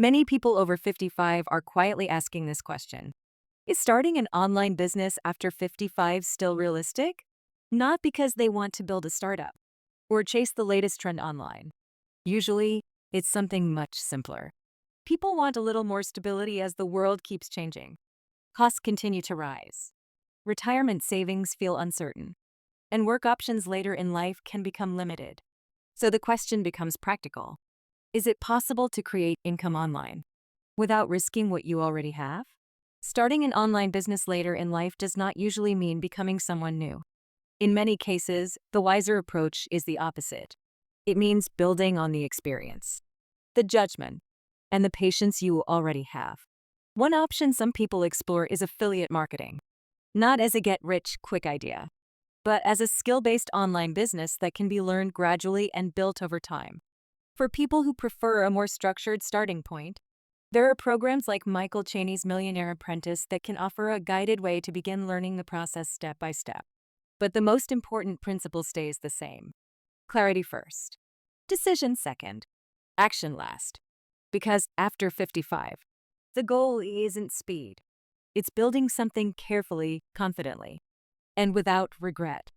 Many people over 55 are quietly asking this question. Is starting an online business after 55 still realistic? Not because they want to build a startup or chase the latest trend online. Usually, it's something much simpler. People want a little more stability as the world keeps changing. Costs continue to rise. Retirement savings feel uncertain, and work options later in life can become limited. So the question becomes practical. Is it possible to create income online without risking what you already have? Starting an online business later in life does not usually mean becoming someone new. In many cases, the wiser approach is the opposite. It means building on the experience, the judgment, and the patience you already have. One option some people explore is affiliate marketing, not as a get-rich-quick idea, but as a skill-based online business that can be learned gradually and built over time. For people who prefer a more structured starting point, there are programs like Michael Cheney's Millionaire Apprentice that can offer a guided way to begin learning the process step by step. But the most important principle stays the same. Clarity first, decision second, action last. Because after 55, the goal isn't speed. It's building something carefully, confidently, and without regret.